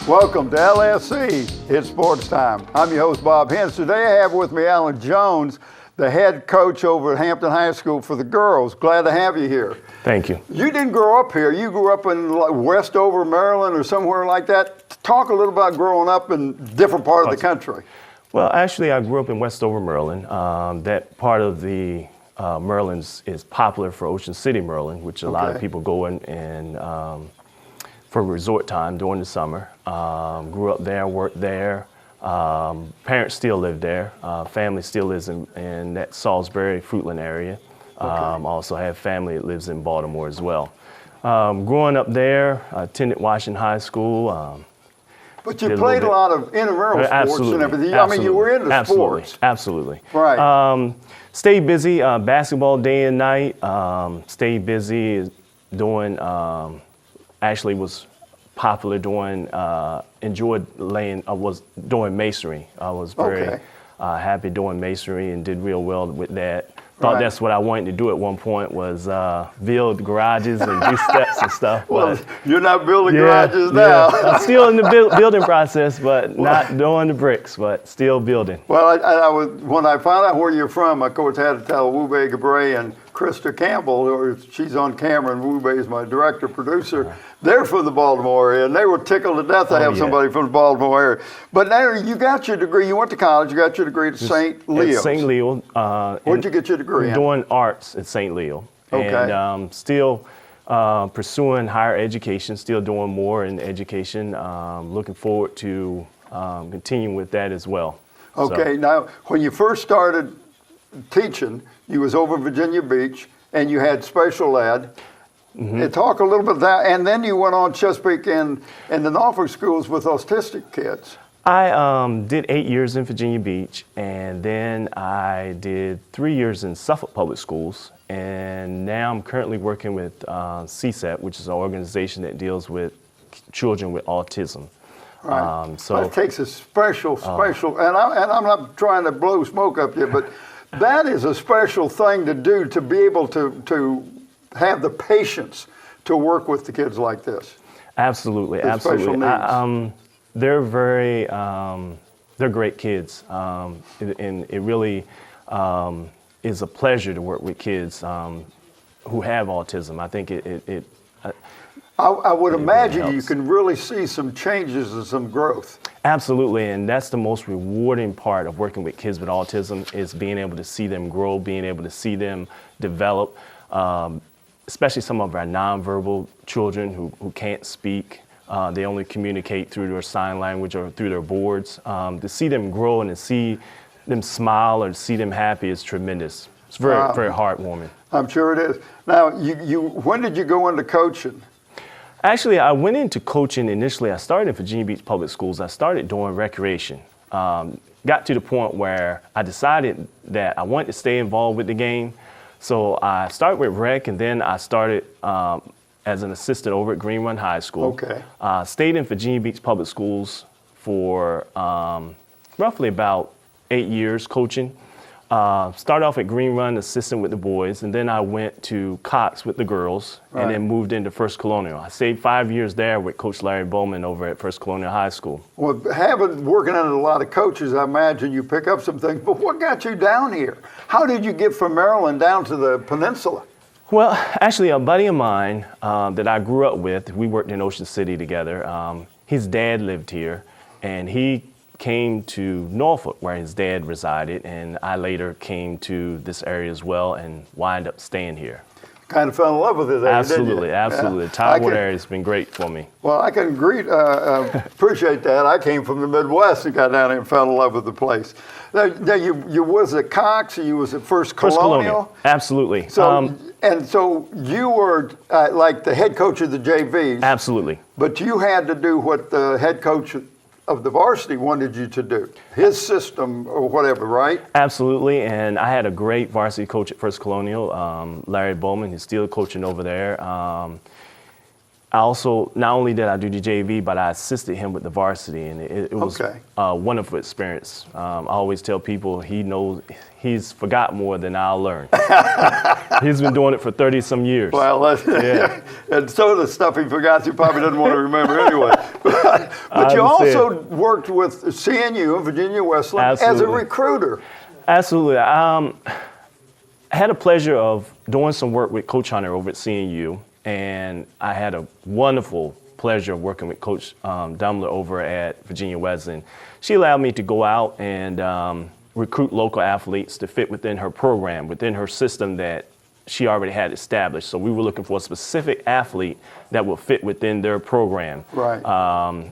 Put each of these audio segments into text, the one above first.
Welcome to LSC. It's Sports Time. I'm your host, Bob Hintz. Today I have with me Alan Jones, the head coach over at Hampton High School for the girls. Glad to have you here. Thank you. You didn't grow up here. You grew up in Westover, Maryland, or somewhere like that. Talk a little about growing up in a different part of the country. Well, actually, I grew up in Westover, Maryland. That part of the Maryland is popular for Ocean City, Maryland, which a lot of people go in and for resort time during the summer. Grew up there, worked there. Parents still live there. Family still lives in that Salisbury, Fruitland area. Also have family that lives in Baltimore as well. Growing up there, attended Washington High School. But you played a lot of intramural sports and everything. I mean, you were into sports. Absolutely. Right. Stayed busy, basketball day and night. Stayed busy doing, actually was popular doing, enjoyed was doing masonry. I was very happy doing masonry and did real well with that. Thought that's what I wanted to do at one point was build garages and do steps and stuff. Well, you're not building garages now. I'm still in the building process, but not doing the bricks, but still building. Well, I was, when I found out where you're from, I of course had to tell Wube Gabre and Krista Campbell, she's on camera, and Wube is my director, producer. They're from the Baltimore area, and they were tickled to death to have somebody from the Baltimore area. But now you got your degree. You went to college. You got your degree at St. Leo's. At St. Leo. Where'd you get your degree in? Doing arts at St. Leo. And still pursuing higher education, still doing more in education. Looking forward to continuing with that as well. Okay, now when you first started teaching, you was over in Virginia Beach, and you had special ed. Talk a little bit of that, and then you went on Chesapeake and the Norfolk schools with autistic kids. I did 8 years in Virginia Beach, and then I did 3 years in Suffolk Public Schools, and now I'm currently working with CSET, which is an organization that deals with children with autism. Right. So it takes a special, and I'm not trying to blow smoke up here, but that is a special thing to do, to be able to have the patience to work with the kids like this. Absolutely, absolutely. They're very, they're great kids, and it really is a pleasure to work with kids who have autism. I think I would imagine really you can really see some changes and some growth. Absolutely, and that's the most rewarding part of working with kids with autism is being able to see them grow, being able to see them develop, especially some of our nonverbal children who can't speak. They only communicate through their sign language or through their boards. To see them grow and to see them smile or to see them happy is tremendous. It's very, very heartwarming. I'm sure it is. Now, when did you go into coaching? Actually, I went into coaching initially. I started in Virginia Beach Public Schools. I started doing recreation. Got to the point where I decided that I wanted to stay involved with the game. So I started with rec, and then I started as an assistant over at Green Run High School. Stayed in Virginia Beach Public Schools for roughly about 8 years coaching. Started off at Green Run, assistant with the boys, and then I went to Cox with the girls, and then moved into First Colonial. I stayed 5 years there with Coach Larry Bowman over at First Colonial High School. Well, working under a lot of coaches, I imagine you pick up some things, but what got you down here? How did you get from Maryland down to the peninsula? Well, actually, a buddy of mine that I grew up with, we worked in Ocean City together. His dad lived here, and he came to Norfolk where his dad resided, and I later came to this area as well and wind up staying here. Kind of fell in love with it there, absolutely, didn't you? Absolutely. The Tidewater area has been great for me. Well, I can appreciate that. I came from the Midwest and got down here and fell in love with the place. Now you was at Cox, you was at First Colonial? Absolutely. So, and so you were like the head coach of the JVs. Absolutely. But you had to do what the head coach of the varsity wanted you to do, his system or whatever, right? Absolutely, and I had a great varsity coach at First Colonial, Larry Bowman. He's still coaching over there. I also, not only did I do the JV, but I assisted him with the varsity, and it was a wonderful experience. I always tell people he's forgot more than I'll learn. He's been doing it for 30-some years. Well, and some of the stuff he forgot he probably doesn't want to remember anyway. But you also worked with CNU, Virginia Wesleyan, as a recruiter. Absolutely. I had a pleasure of doing some work with Coach Hunter over at CNU. And I had a wonderful pleasure of working with Coach Dumler over at Virginia Wesleyan. She allowed me to go out and recruit local athletes to fit within her program, within her system that she already had established. So we were looking for a specific athlete that would fit within their program. Right.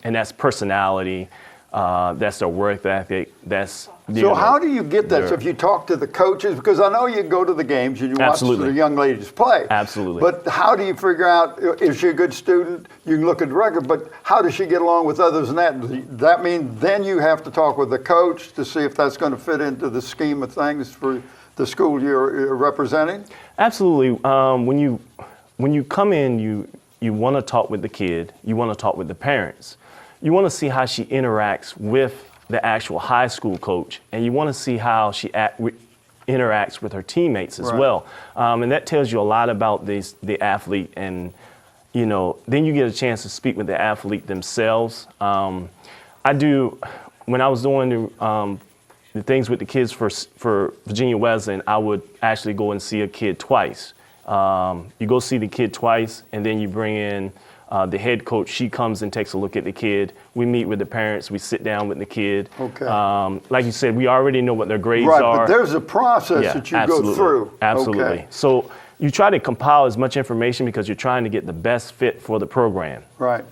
And that's personality, that's their work ethic, that's... So how do you get that? So if you talk to the coaches, because I know you go to the games and you watch the young ladies play. Absolutely. But how do you figure out, is she a good student? You can look at the record, but how does she get along with others and that? Does that mean then you have to talk with the coach to see if that's going to fit into the scheme of things for the school you're representing? Absolutely. When you come in, you want to talk with the kid. You want to talk with the parents. You want to see how she interacts with the actual high school coach, and you want to see how she interacts with her teammates as well. And that tells you a lot about the athlete, and then you get a chance to speak with the athlete themselves. When I was doing the things with the kids for Virginia Wesleyan, I would actually go and see a kid twice. You go see the kid twice, and then you bring in the head coach. She comes and takes a look at the kid. We meet with the parents. We sit down with the kid. Okay. Like you said, we already know what their grades are. Right, but there's a process that you go through. Absolutely. Okay. So you try to compile as much information because you're trying to get the best fit for the program. Right.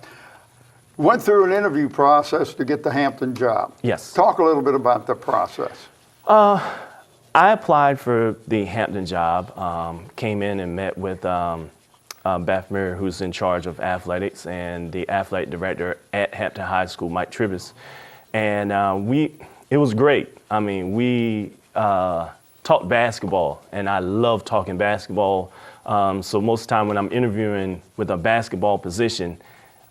Went through an interview process to get the Hampton job. Yes. Talk a little bit about the process. I applied for the Hampton job, came in and met with Beth Muir, who's in charge of athletics, and the athletic director at Hampton High School, Mike Tribus. And it was great. I mean, we talked basketball, and I love talking basketball. So most of the time when I'm interviewing with a basketball position,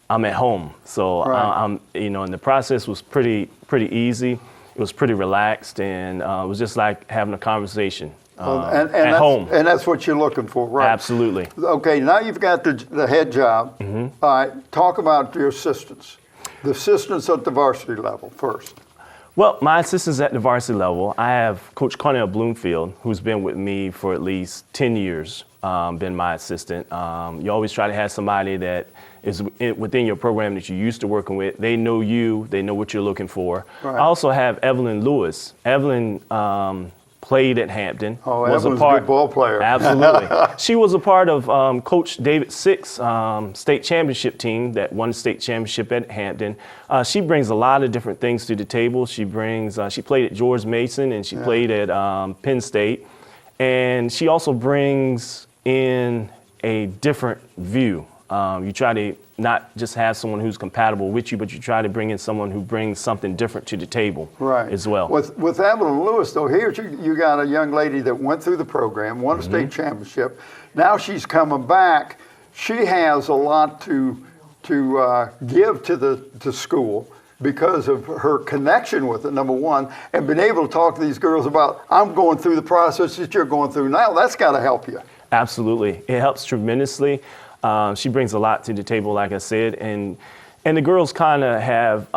I'm at home. So I'm, and the process was pretty easy. It was pretty relaxed, and it was just like having a conversation. At home. And that's what you're looking for, right? Absolutely. Okay, now you've got the head job. Mm-hmm. All right, talk about your assistants. The assistants at the varsity level first. Well, my assistants at the varsity level, I have Coach Cornell Bloomfield, who's been with me for at least 10 years, been my assistant. You always try to have somebody that is within your program that you're used to working with. They know you, they know what you're looking for. Right. I also have Evelyn Lewis. Evelyn played at Hampton. Oh, Evelyn's a good ball player. Absolutely. She was a part of Coach David Sick's state championship team that won the state championship at Hampton. She brings a lot of different things to the table. She brings, she played at George Mason, and she played at Penn State. And she also brings in a different view. You try to not just have someone who's compatible with you, but you try to bring in someone who brings something different to the table as well. With Evelyn Lewis, though, here you got a young lady that went through the program, won a state championship. Now she's coming back. She has a lot to give to the school because of her connection with it, number one, and being able to talk to these girls about, I'm going through the process that you're going through now. That's got to help you. Absolutely. It helps tremendously. She brings a lot to the table, like I said, and the girls kind of have,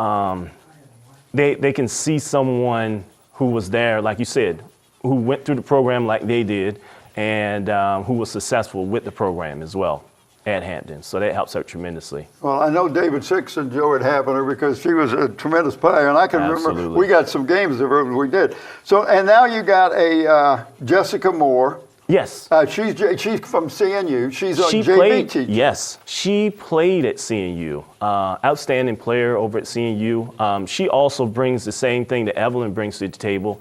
they can see someone who was there, like you said, who went through the program like they did, and who was successful with the program as well at Hampton. So that helps out tremendously. Well, I know David Six enjoyed having her because she was a tremendous player, and I can remember we got some games of her when we did. So, and now you got a Jessica Moore. Yes. She's from CNU. She's a JV teacher. Yes. She played at CNU. Outstanding player over at CNU. She also brings the same thing that Evelyn brings to the table.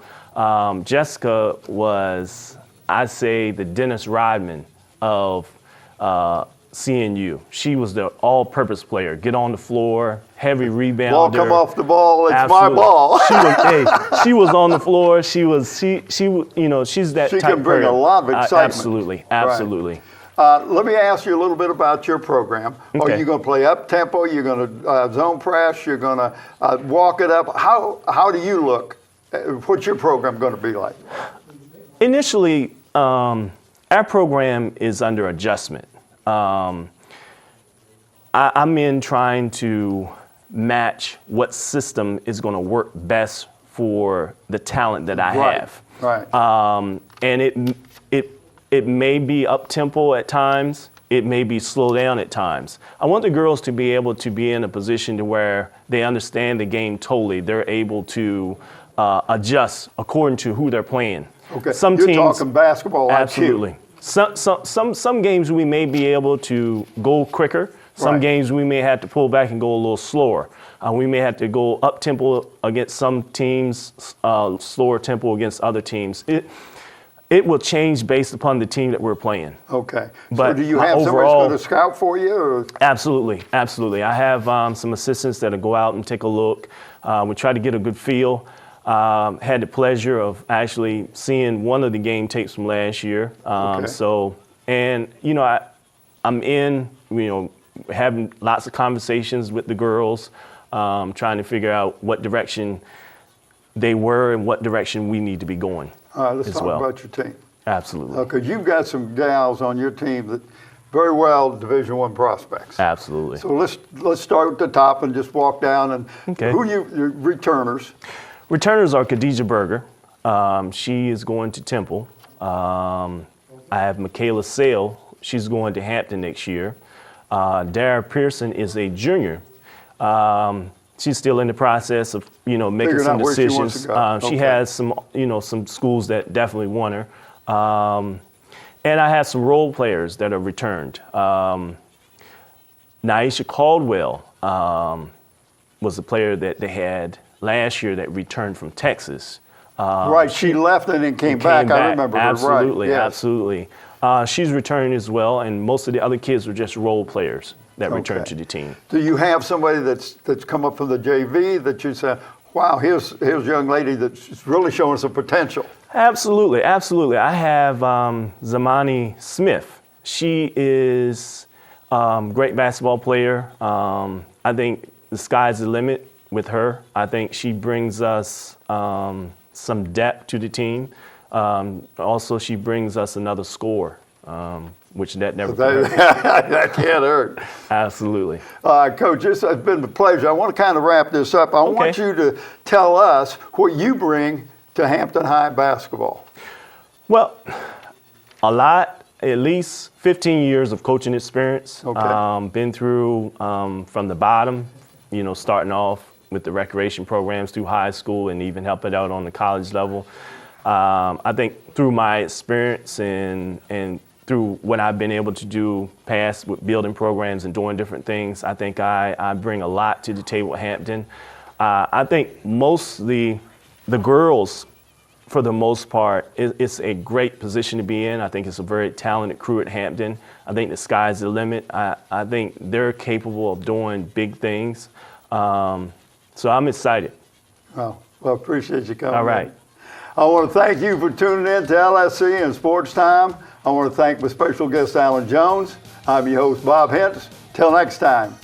Jessica was, I'd say, the Dennis Rodman of CNU. She was the all-purpose player. Get on the floor, heavy rebounder. Ball come off the ball. It's Absolutely. My ball. She was on the floor. She she's that. She type can bring player. a lot of excitement. Absolutely. Right. Let me ask you a little bit about your program. Okay. Are you going to play up tempo? You're going to zone press? You're going to walk it up? How do you look? What's your program going to be like? Initially, our program is under adjustment. I'm in trying to match what system is going to work best for the talent that I have. Right. And it may be up tempo at times. It may be slow down at times. I want the girls to be able to be in a position to where they understand the game totally. They're able to adjust according to who they're playing. Okay. Some You're teams, talking basketball IQ. absolutely. Some games we may be able to go quicker. Some Right. games we may have to pull back and go a little slower. We may have to go up tempo against some teams, slower tempo against other teams. It will change based upon the team that we're playing. Okay. But so do you have somebody overall- that's going to scout for you? Or? Absolutely, absolutely. I have some assistants that'll go out and take a look. We try to get a good feel. Had the pleasure of actually seeing one of the game tapes from last year. Okay. So, and I'm in, having lots of conversations with the girls, trying to figure out what direction they were and what direction we need to be going. All right, let's as talk well. about your team. Absolutely. Because you've got some gals on your team that very well Division I prospects. Absolutely. So let's start at the top and just walk down. And Okay. who your returners? Returners are Khadijah Berger. She is going to Temple. I have Michaela Sale. She's going to Hampton next year. Dara Pearson is a junior. She's still in the process of, making Figuring some out where she wants decisions. to go. She Okay. has some schools that definitely want her. And I have some role players that are returned. Naisha Caldwell was a player that they had last year that returned from Texas. Right, she left and then came back. I remember her. Absolutely, Right. Yes. absolutely. She's returning as well, and most of the other kids were just role players that returned Okay. to the team. Do you have somebody that's come up from the JV that you say, wow, here's a young lady that's really showing some potential? Absolutely, absolutely. I have Zamani Smith. She is a great basketball player. I think the sky's the limit with her. I think she brings us some depth to the team. Also, she brings us another score, which that never hurt. That can't hurt. Absolutely. Coach, this has been a pleasure. I want to kind of wrap this up. I want Okay. you to tell us what you bring to Hampton High basketball. Well, a lot, at least 15 years of coaching experience. Okay. Been through from the bottom, starting off with the recreation programs through high school and even helping out on the college level. I think through my experience and through what I've been able to do past with building programs and doing different things, I think I bring a lot to the table at Hampton. I think most of the girls, for the most part, it's a great position to be in. I think it's a very talented crew at Hampton. I think the sky's the limit. I think they're capable of doing big things. So I'm excited. Well, appreciate you coming. All right. in. I want to thank you for tuning in to LSC and Sports Time. I want to thank my special guest, Alan Jones. I'm your host, Bob Hintz. Till next time.